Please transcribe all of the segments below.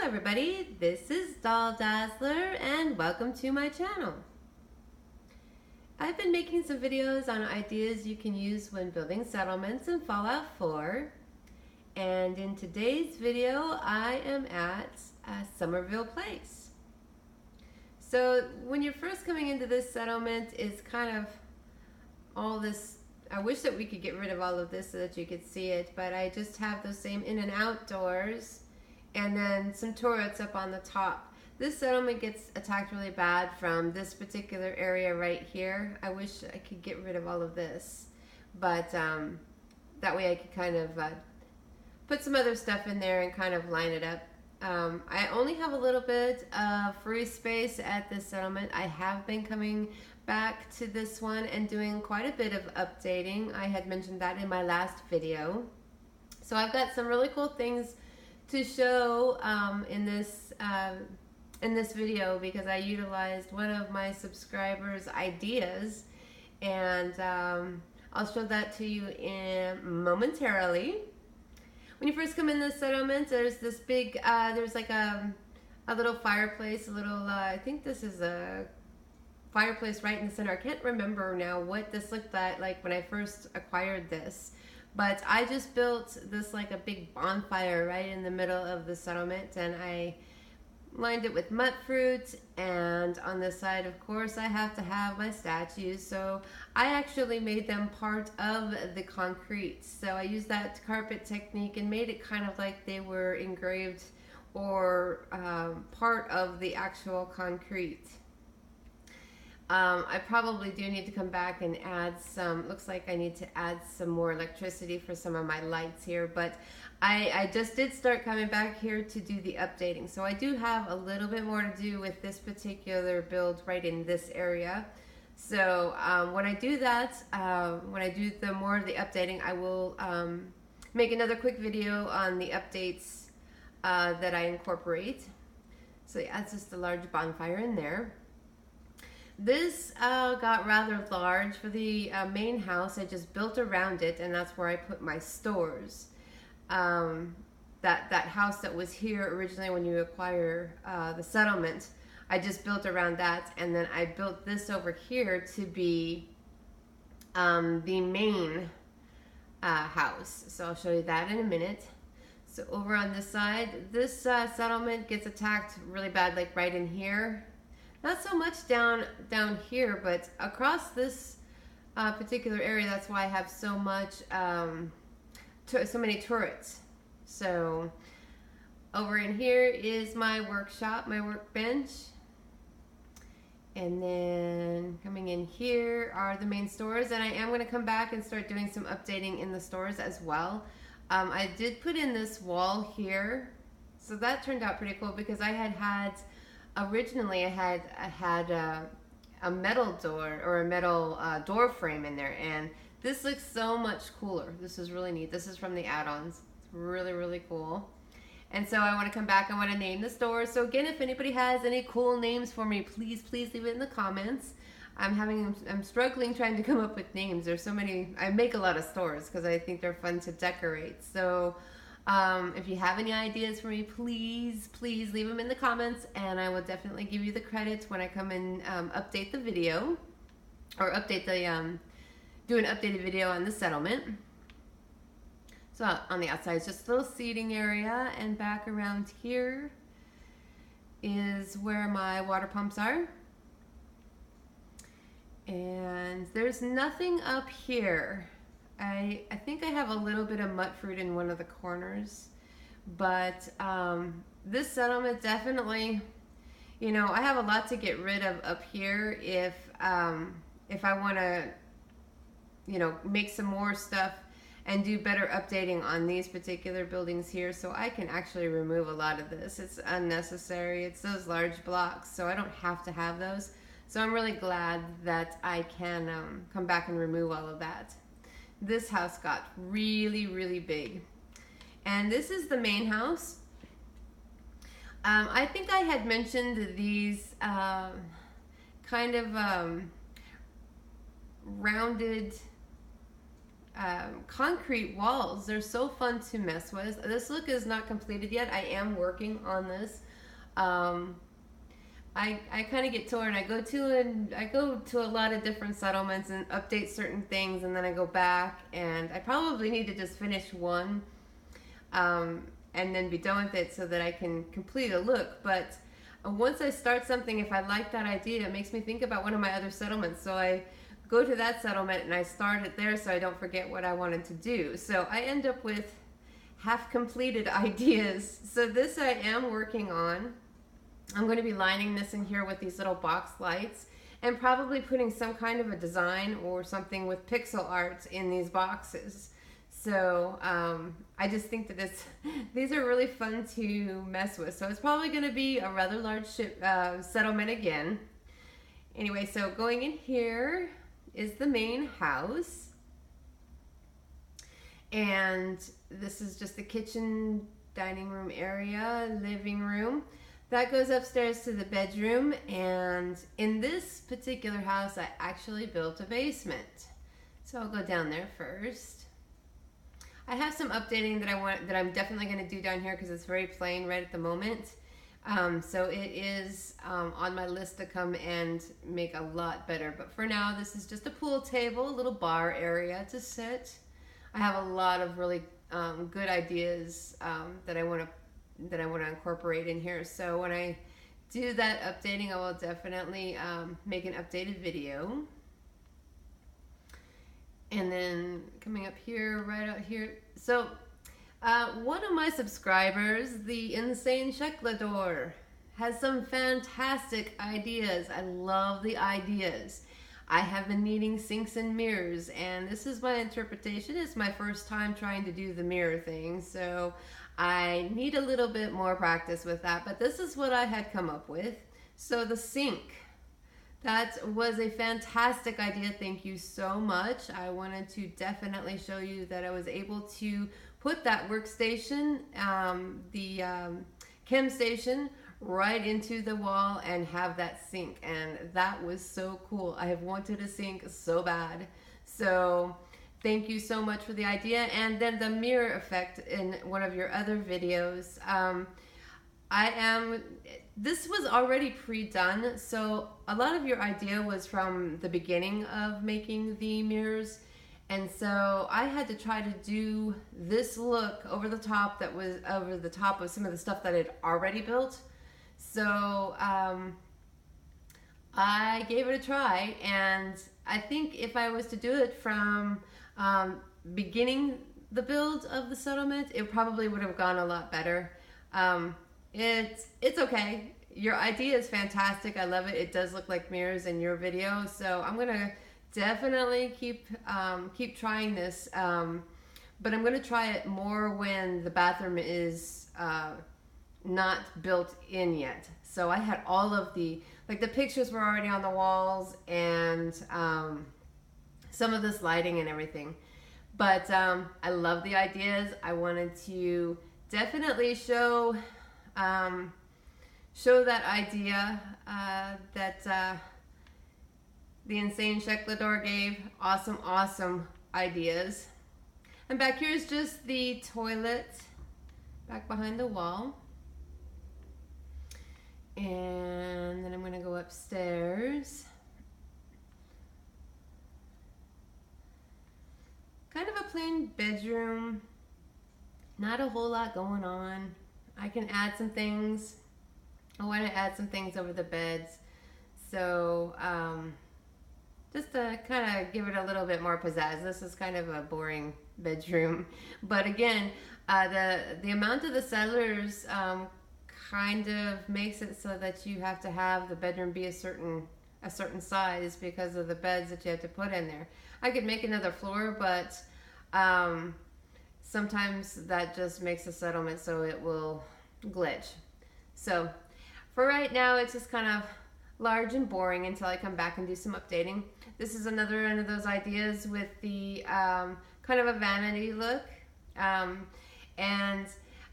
everybody, this is Doll Dazzler and welcome to my channel. I've been making some videos on ideas you can use when building settlements in Fallout 4, and in today's video I am at Somerville Place. So when you're first coming into this settlement, it's kind of all this. I wish that we could get rid of all of this so that you could see it, but I just have those same in and out doors and then some turrets up on the top. This settlement gets attacked really bad from this particular area right here. I wish I could get rid of all of this, but that way I could kind of put some other stuff in there and kind of line it up. I only have a little bit of free space at this settlement. I have been coming back to this one and doing quite a bit of updating. I had mentioned that in my last video. So I've got some really cool things to show in this video because I utilized one of my subscribers' ideas, and I'll show that to you momentarily. When you first come in this settlement, there's this big, there's like a little fireplace, I think this is a fireplace right in the center. I can't remember now what this looked like when I first acquired this, but I just built this like a big bonfire right in the middle of the settlement, and I lined it with mut fruit, and on this side, of course, I have to have my statues, so I actually made them part of the concrete. So I used that carpet technique and made it kind of like they were engraved or part of the actual concrete. I probably do need to come back and add some, looks like I need to add some more electricity for some of my lights here, but I just did start coming back here to do the updating. So I do have a little bit more to do with this particular build right in this area. So when I do that, when I do the more of the updating, I will make another quick video on the updates that I incorporate. So yeah, it's just a large bonfire in there. This got rather large for the main house. I just built around it, and that's where I put my stores. That house that was here originally when you acquire the settlement, I just built around that, and then I built this over here to be the main house. So I'll show you that in a minute. So over on this side, this settlement gets attacked really bad, like right in here. Not so much down here, but across this particular area. That's why I have so much, so many turrets. So over in here is my workshop, my workbench, and then coming in here are the main stores. And I am going to come back and start doing some updating in the stores as well. I did put in this wall here, so that turned out pretty cool because I had originally I had a metal door or a metal door frame in there, and this looks so much cooler. This is really neat. This is from the add-ons. It's really, really cool. And so I want to come back. I want to name the store. So again, if anybody has any cool names for me, please leave it in the comments. I'm struggling trying to come up with names. There's so many. I make a lot of stores because I think they're fun to decorate. So if you have any ideas for me, please leave them in the comments, and I will definitely give you the credit when I come and update the video, or update the do an updated video on the settlement. So on the outside is just a little seating area, and back around here is where my water pumps are. And there's nothing up here. I think I have a little bit of mut fruit in one of the corners, but this settlement definitely, you know, I have a lot to get rid of up here if I want to, you know, make some more stuff and do better updating on these particular buildings here, so I can actually remove a lot of this. It's unnecessary. It's those large blocks, so I don't have to have those. So I'm really glad that I can come back and remove all of that. This house got really, really big. And this is the main house. I think I had mentioned these kind of rounded concrete walls. They're so fun to mess with. This look is not completed yet. I am working on this. I kind of get torn. I go to a lot of different settlements and update certain things, and then I go back, and I probably need to just finish one and then be done with it so that I can complete a look. But once I start something, if I like that idea, it makes me think about one of my other settlements. So I go to that settlement and I start it there so I don't forget what I wanted to do. So I end up with half completed ideas. So this I am working on. I'm going to be lining this in here with these little box lights and probably putting some kind of a design or something with pixel art in these boxes. So I just think that these are really fun to mess with. So it's probably going to be a rather large settlement again. Anyway, so going in here is the main house. And this is just the kitchen, dining room area, living room. That goes upstairs to the bedroom, and in this particular house I actually built a basement. So I'll go down there first. I have some updating that I'm definitely going to do down here because it's very plain right at the moment. So it is on my list to come and make a lot better. But for now, this is just a pool table, a little bar area to sit. I have a lot of really good ideas that I want to incorporate in here. So when I do that updating, I will definitely make an updated video. And then coming up here, right out here. So one of my subscribers, the Insane Sheklador, has some fantastic ideas. I love the ideas. I have been needing sinks and mirrors, and this is my interpretation. It's my first time trying to do the mirror thing, so I need a little bit more practice with that, but this is what I had come up with. So the sink, that was a fantastic idea. Thank you so much. I wanted to definitely show you that I was able to put that workstation, the chem station, right into the wall and have that sink, and that was so cool. I have wanted a sink so bad. So thank you so much for the idea. And then the mirror effect in one of your other videos. This was already pre-done, so a lot of your idea was from the beginning of making the mirrors, and so I had to try to do this look over the top that was over the top of some of the stuff that I'd already built. So I gave it a try, and I think if I was to do it from beginning the build of the settlement, it probably would have gone a lot better. It's okay. Your idea is fantastic. I love it. It does look like mirrors in your video, so I'm gonna definitely keep trying this. But I'm gonna try it more when the bathroom is not built in yet. So I had all of the pictures were already on the walls, and some of this lighting and everything. But I love the ideas. I wanted to definitely show that idea that the Insane Sheklador gave. Awesome ideas. And back here is just the toilet back behind the wall. And then I'm going to go upstairs. Kind of a plain bedroom. Not a whole lot going on. I can add some things. I want to add some things over the beds. So just to kind of give it a little bit more pizzazz. This is kind of a boring bedroom. But again, the amount of the settlers kind of makes it so that you have to have the bedroom be a certain size because of the beds that you have to put in there. I could make another floor, but sometimes that just makes a settlement so it will glitch. So for right now, it's just kind of large and boring until I come back and do some updating. This is another one of those ideas with the kind of a vanity look. And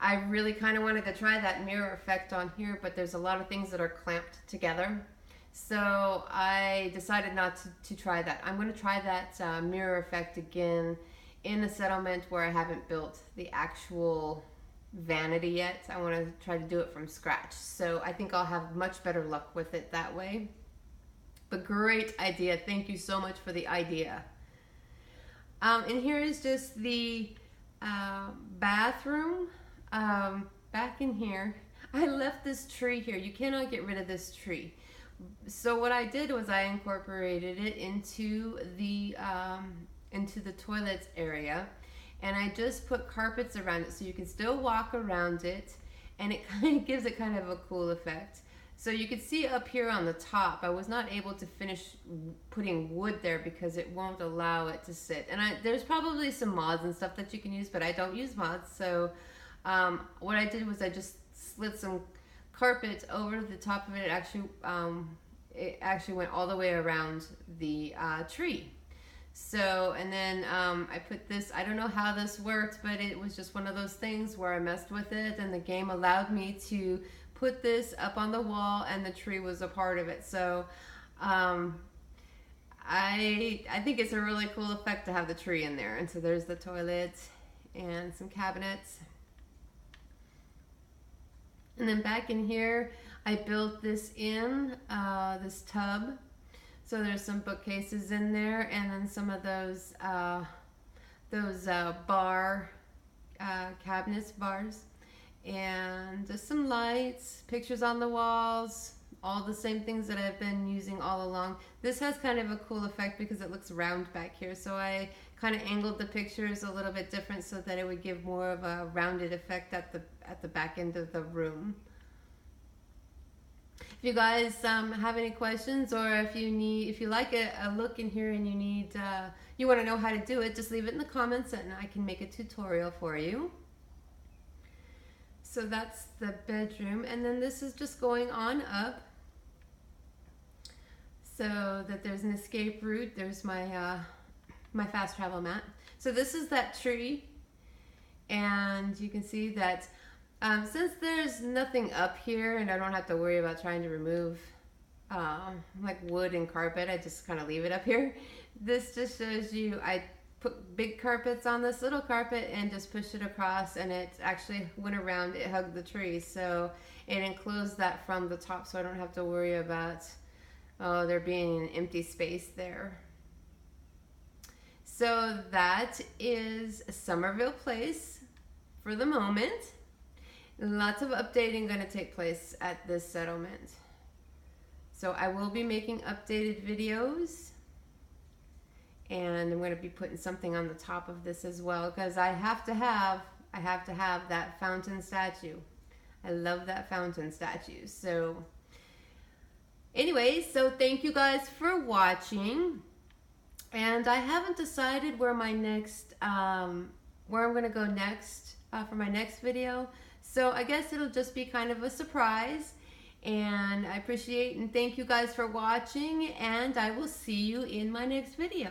I really kind of wanted to try that mirror effect on here, but there's a lot of things that are clamped together. So I decided not to try that. I'm going to try that mirror effect again in a settlement where I haven't built the actual vanity yet. I want to try to do it from scratch. So I think I'll have much better luck with it that way. But great idea. Thank you so much for the idea. And here is just the bathroom. Back in here, I left this tree here. You cannot get rid of this tree. So what I did was I incorporated it into the toilets area, and I just put carpets around it so you can still walk around it, and it kind of gives it kind of a cool effect. So you can see up here on the top, I was not able to finish putting wood there because it won't allow it to sit. And there's probably some mods and stuff that you can use, but I don't use mods. So what I did was I just slid some carpet over the top of it. It actually went all the way around the tree. So, and then I put this, I don't know how this worked, but it was just one of those things where I messed with it, and the game allowed me to put this up on the wall, and the tree was a part of it. So I think it's a really cool effect to have the tree in there. And so there's the toilet and some cabinets. And then back in here, I built this in, this tub. So there's some bookcases in there, and then some of those bar cabinets, bars, and just some lights, pictures on the walls, all the same things that I've been using all along. This has kind of a cool effect because it looks round back here, so I kind of angled the pictures a little bit different so that it would give more of a rounded effect at the back end of the room. If you guys have any questions, or if you like a look in here and you want to know how to do it, just leave it in the comments and I can make a tutorial for you. So that's the bedroom, and then this is just going on up so that there's an escape route. There's my my fast travel mat. So this is that tree, and you can see that since there's nothing up here and I don't have to worry about trying to remove like wood and carpet, I just kind of leave it up here. This just shows you I put big carpets on this little carpet and just pushed it across, and it actually went around, it hugged the tree, so it enclosed that from the top, so I don't have to worry about there being an empty space there. So that is Somerville Place for the moment. Lots of updating going to take place at this settlement. So I will be making updated videos, and I'm going to be putting something on the top of this as well, because I have to have that fountain statue. I love that fountain statue. So anyway, so thank you guys for watching, and I haven't decided where my next where I'm going to go next for my next video. So I guess it'll just be kind of a surprise, and I appreciate and thank you guys for watching, and I will see you in my next video.